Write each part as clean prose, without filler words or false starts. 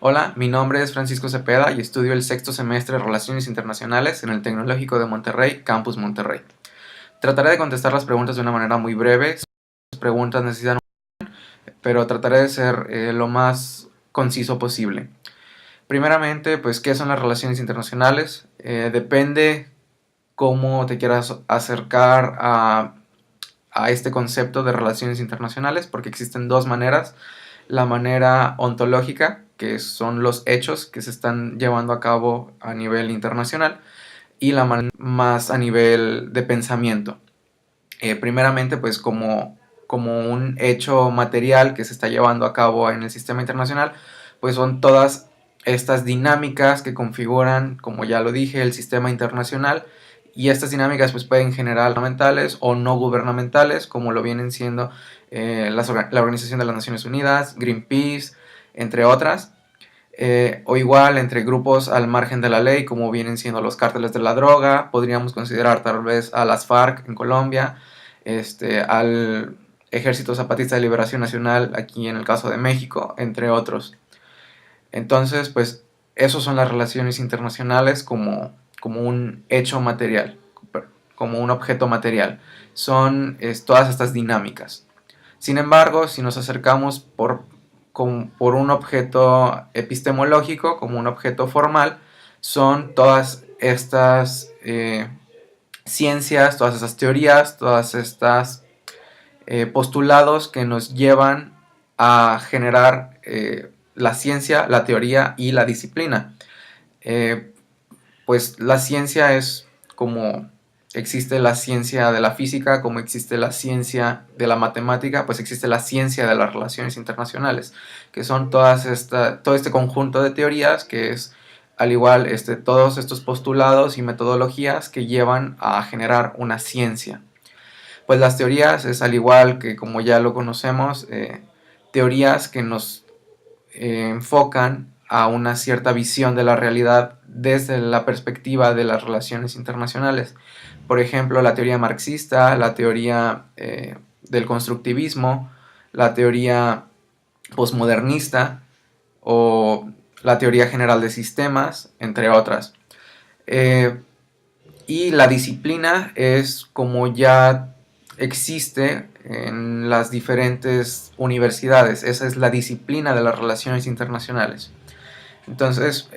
Hola, mi nombre es Francisco Cepeda y estudio el sexto semestre de Relaciones Internacionales en el Tecnológico de Monterrey, Campus Monterrey. Trataré de contestar las preguntas de una manera muy breve. Las preguntas necesitan, pero trataré de ser lo más conciso posible. Primeramente, pues, ¿qué son las relaciones internacionales? Depende cómo te quieras acercar a este concepto de relaciones internacionales, porque existen dos maneras. La manera ontológica, que son los hechos que se están llevando a cabo a nivel internacional, y la manera más a nivel de pensamiento. Primeramente, pues como un hecho material que se está llevando a cabo en el sistema internacional, pues son todas estas dinámicas que configuran, como ya lo dije, el sistema internacional, y estas dinámicas pues pueden generar gubernamentales o no gubernamentales, como lo vienen siendo la Organización de las Naciones Unidas, Greenpeace, entre otras, o igual entre grupos al margen de la ley, como vienen siendo los cárteles de la droga. Podríamos considerar tal vez a las FARC en Colombia, al Ejército Zapatista de Liberación Nacional aquí en el caso de México, entre otros. Entonces, pues, esos son las relaciones internacionales como un hecho material, como un objeto material. Son todas estas dinámicas. Sin embargo, si nos acercamos por un objeto epistemológico, como un objeto formal, son todas estas ciencias, todas estas teorías, todas estas postulados que nos llevan a generar la ciencia, la teoría y la disciplina. Pues la ciencia es como existe la ciencia de la física, como existe la ciencia de la matemática, pues existe la ciencia de las relaciones internacionales, que son todo este conjunto de teorías que es al igual todos estos postulados y metodologías que llevan a generar una ciencia. Pues las teorías es al igual que como ya lo conocemos, teorías que nos enfocan a una cierta visión de la realidad desde la perspectiva de las relaciones internacionales. Por ejemplo, la teoría marxista, la teoría del constructivismo, la teoría posmodernista o la teoría general de sistemas, entre otras. Y la disciplina es como ya existe en las diferentes universidades. Esa es la disciplina de las relaciones internacionales. Entonces,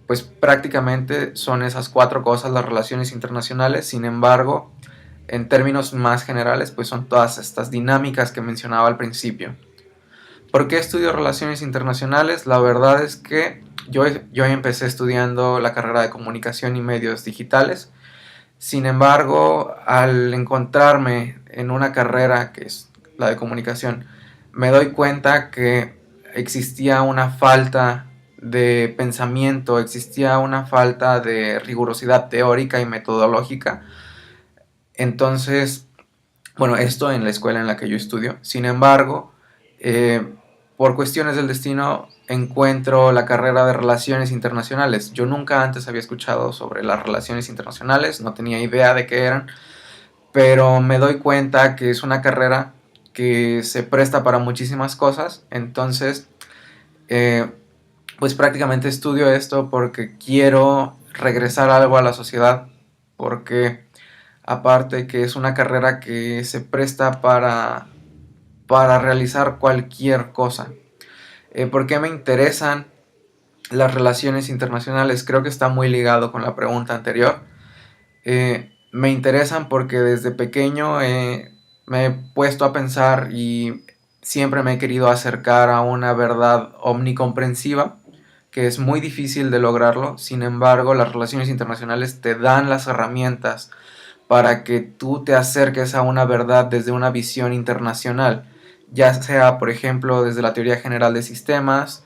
pues prácticamente son esas cuatro cosas las relaciones internacionales. Sin embargo, en términos más generales, pues son todas estas dinámicas que mencionaba al principio. ¿Por qué estudio relaciones internacionales? La verdad es que yo empecé estudiando la carrera de comunicación y medios digitales. Sin embargo, al encontrarme en una carrera que es la de comunicación, me doy cuenta que existía una falta de pensamiento, existía una falta de rigurosidad teórica y metodológica. Entonces, bueno, esto en la escuela en la que yo estudio. Sin embargo, por cuestiones del destino, encuentro la carrera de Relaciones Internacionales. Yo nunca antes había escuchado sobre las relaciones internacionales, no tenía idea de qué eran, pero me doy cuenta que es una carrera que se presta para muchísimas cosas. Entonces, eh, pues prácticamente estudio esto porque quiero regresar algo a la sociedad, porque aparte que es una carrera que se presta para realizar cualquier cosa. ¿Por qué me interesan las relaciones internacionales? Creo que está muy ligado con la pregunta anterior. Me interesan porque desde pequeño me he puesto a pensar y siempre me he querido acercar a una verdad omnicomprensiva, que es muy difícil de lograrlo. Sin embargo, las relaciones internacionales te dan las herramientas para que tú te acerques a una verdad desde una visión internacional, ya sea, por ejemplo, desde la teoría general de sistemas,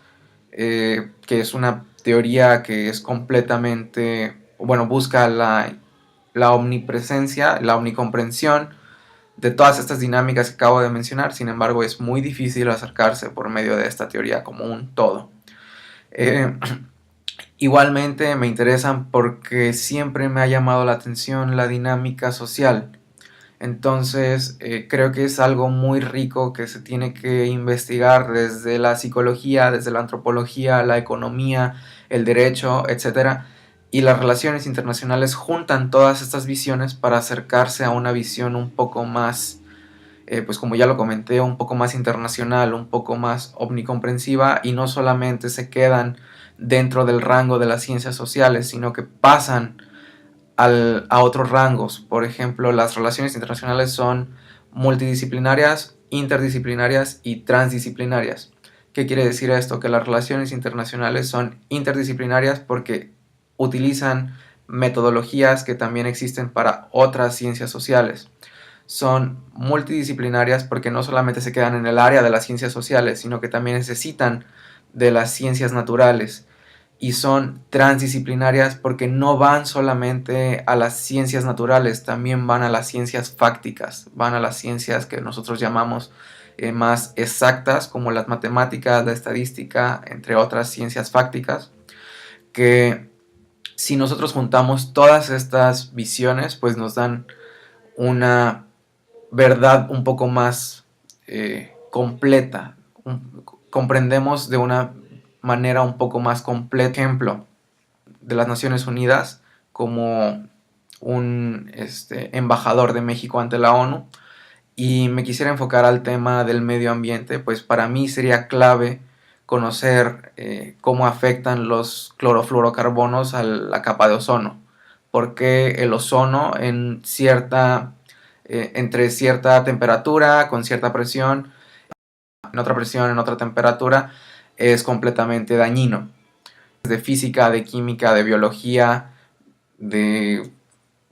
que es una teoría que es completamente, bueno, busca la omnipresencia, la omnicomprensión de todas estas dinámicas que acabo de mencionar. Sin embargo, es muy difícil acercarse por medio de esta teoría como un todo. Igualmente me interesan porque siempre me ha llamado la atención la dinámica social. Entonces, creo que es algo muy rico que se tiene que investigar desde la psicología, desde la antropología, la economía, el derecho, etcétera. Y las relaciones internacionales juntan todas estas visiones para acercarse a una visión un poco más, pues como ya lo comenté, un poco más internacional, un poco más omnicomprensiva, y no solamente se quedan dentro del rango de las ciencias sociales, sino que pasan a otros rangos. Por ejemplo, las relaciones internacionales son multidisciplinarias, interdisciplinarias y transdisciplinarias. ¿Qué quiere decir esto? Que las relaciones internacionales son interdisciplinarias porque utilizan metodologías que también existen para otras ciencias sociales. Son multidisciplinarias porque no solamente se quedan en el área de las ciencias sociales, sino que también necesitan de las ciencias naturales, y son transdisciplinarias porque no van solamente a las ciencias naturales, también van a las ciencias fácticas, van a las ciencias que nosotros llamamos más exactas, como las matemáticas, la estadística, entre otras ciencias fácticas, que si nosotros juntamos todas estas visiones, pues nos dan una verdad un poco más completa. Comprendemos de una manera un poco más completa. Ejemplo de las Naciones Unidas como un embajador de México ante la ONU, y me quisiera enfocar al tema del medio ambiente, pues para mí sería clave conocer cómo afectan los clorofluorocarbonos a la capa de ozono, porque el ozono entre cierta temperatura, con cierta presión, en otra presión, en otra temperatura, es completamente dañino. De física, de química, de biología, de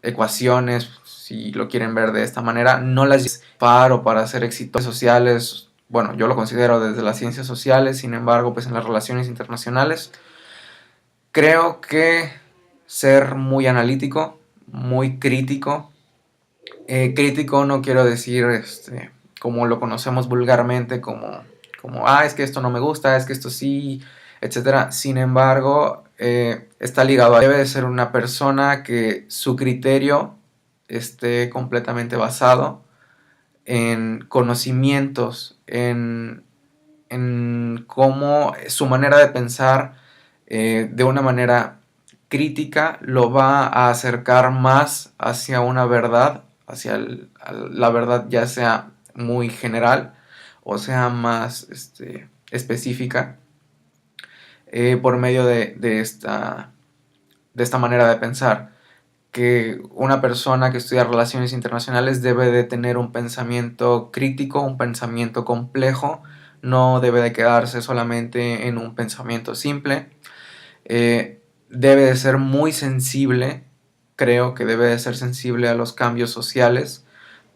ecuaciones, si lo quieren ver de esta manera, no las para ser exitosos sociales. Bueno, yo lo considero desde las ciencias sociales, sin embargo, pues en las relaciones internacionales, creo que ser muy analítico, muy crítico. Crítico no quiero decir como lo conocemos vulgarmente, es que esto no me gusta, es que esto sí, etcétera. Sin embargo, está ligado a debe de ser una persona que su criterio esté completamente basado en conocimientos, en cómo su manera de pensar de una manera crítica lo va a acercar más hacia una verdad, hacia la verdad, ya sea muy general o sea más específica, por medio de esta manera de pensar. Que una persona que estudia relaciones internacionales debe de tener un pensamiento crítico, un pensamiento complejo, no debe de quedarse solamente en un pensamiento simple. Debe de ser muy sensible, creo que debe de ser sensible a los cambios sociales,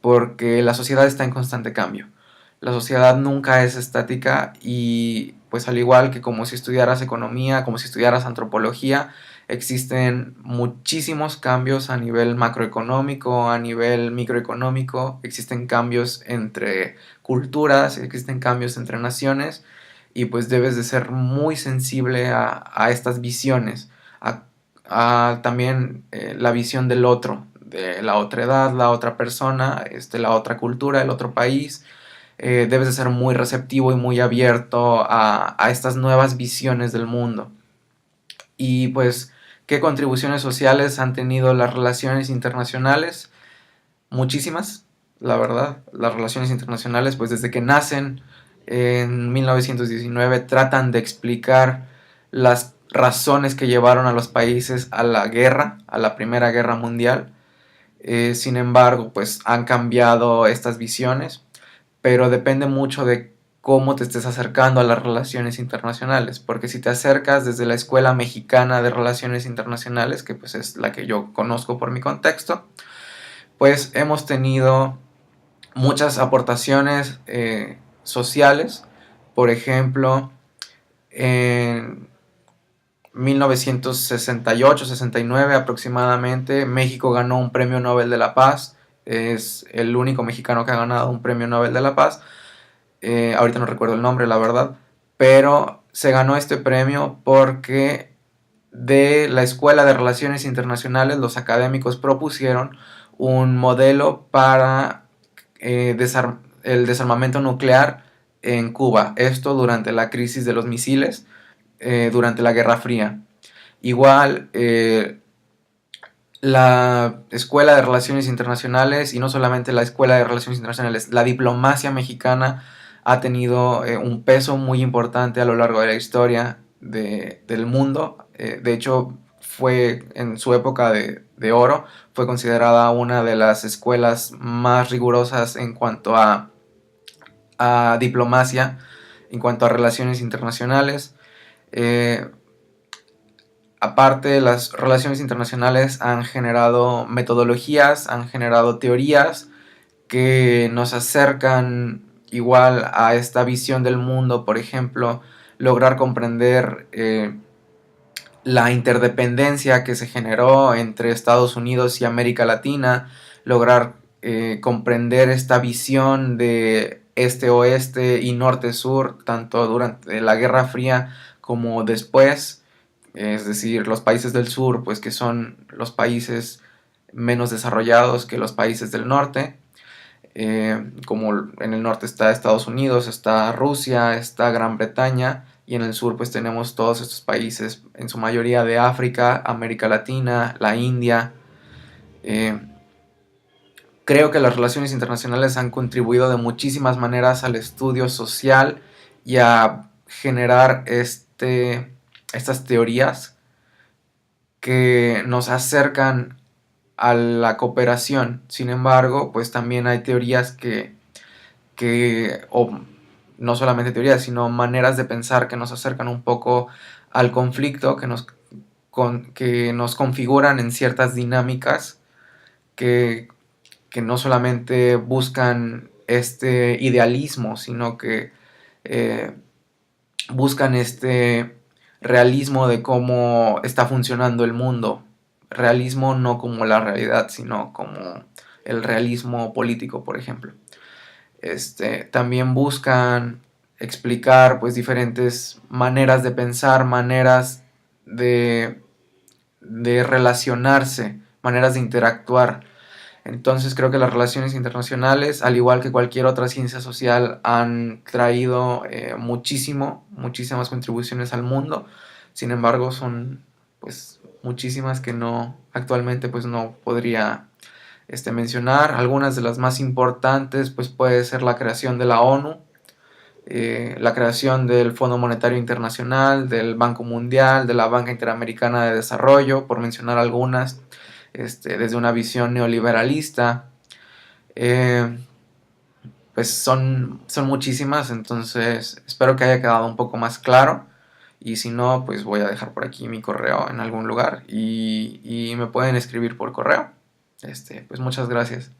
porque la sociedad está en constante cambio. La sociedad nunca es estática, y pues al igual que como si estudiaras economía, como si estudiaras antropología, existen muchísimos cambios a nivel macroeconómico, a nivel microeconómico, existen cambios entre culturas, existen cambios entre naciones, y pues debes de ser muy sensible a estas visiones, a también la visión del otro, de la otra edad, la otra persona, la otra cultura, el otro país. Debes de ser muy receptivo y muy abierto a estas nuevas visiones del mundo. Y pues, ¿qué contribuciones sociales han tenido las relaciones internacionales? Muchísimas, la verdad. Las relaciones internacionales, pues desde que nacen en 1919, tratan de explicar las razones que llevaron a los países a la guerra, a la Primera Guerra Mundial. Sin embargo, pues han cambiado estas visiones, pero depende mucho de cómo te estés acercando a las relaciones internacionales, porque si te acercas desde la Escuela Mexicana de Relaciones Internacionales, que pues es la que yo conozco por mi contexto, pues hemos tenido muchas aportaciones sociales. Por ejemplo, en 1968-69 aproximadamente, México ganó un premio Nobel de la Paz. Es el único mexicano que ha ganado un premio Nobel de la Paz. Ahorita no recuerdo el nombre, la verdad, pero se ganó este premio porque de la Escuela de Relaciones Internacionales los académicos propusieron un modelo para el desarmamento nuclear en Cuba. Esto durante la crisis de los misiles, durante la Guerra Fría. Igual, la Escuela de Relaciones Internacionales, y no solamente la Escuela de Relaciones Internacionales, la diplomacia mexicana ha tenido un peso muy importante a lo largo de la historia del mundo. De hecho, fue en su época de oro, fue considerada una de las escuelas más rigurosas en cuanto a diplomacia, en cuanto a relaciones internacionales. Eh, Aparte, las relaciones internacionales han generado metodologías, han generado teorías que nos acercan igual a esta visión del mundo. Por ejemplo, lograr comprender la interdependencia que se generó entre Estados Unidos y América Latina, lograr comprender esta visión de este-oeste y norte-sur, tanto durante la Guerra Fría como después. Es decir, los países del sur, pues que son los países menos desarrollados que los países del norte. Como en el norte está Estados Unidos, está Rusia, está Gran Bretaña, y en el sur pues tenemos todos estos países, en su mayoría de África, América Latina, la India. Eh, Creo que las relaciones internacionales han contribuido de muchísimas maneras al estudio social y a generar estas teorías que nos acercan a la cooperación. Sin embargo, pues también hay teorías o no solamente teorías, sino maneras de pensar que nos acercan un poco al conflicto, que nos configuran en ciertas dinámicas que, que no solamente buscan este idealismo, sino que eh, buscan este realismo de cómo está funcionando el mundo. Realismo no como la realidad, sino como el realismo político, por ejemplo. También buscan explicar pues diferentes maneras de pensar, maneras de, de relacionarse, maneras de interactuar. Entonces creo que las relaciones internacionales, al igual que cualquier otra ciencia social, han traído muchísimas contribuciones al mundo. Sin embargo, son pues muchísimas que no actualmente pues no podría mencionar. Algunas de las más importantes pues puede ser la creación de la ONU, la creación del Fondo Monetario Internacional, del Banco Mundial, de la Banca Interamericana de Desarrollo, por mencionar algunas, desde una visión neoliberalista. Eh, pues son muchísimas, entonces espero que haya quedado un poco más claro. Y si no, pues voy a dejar por aquí mi correo en algún lugar y me pueden escribir por correo. Pues muchas gracias.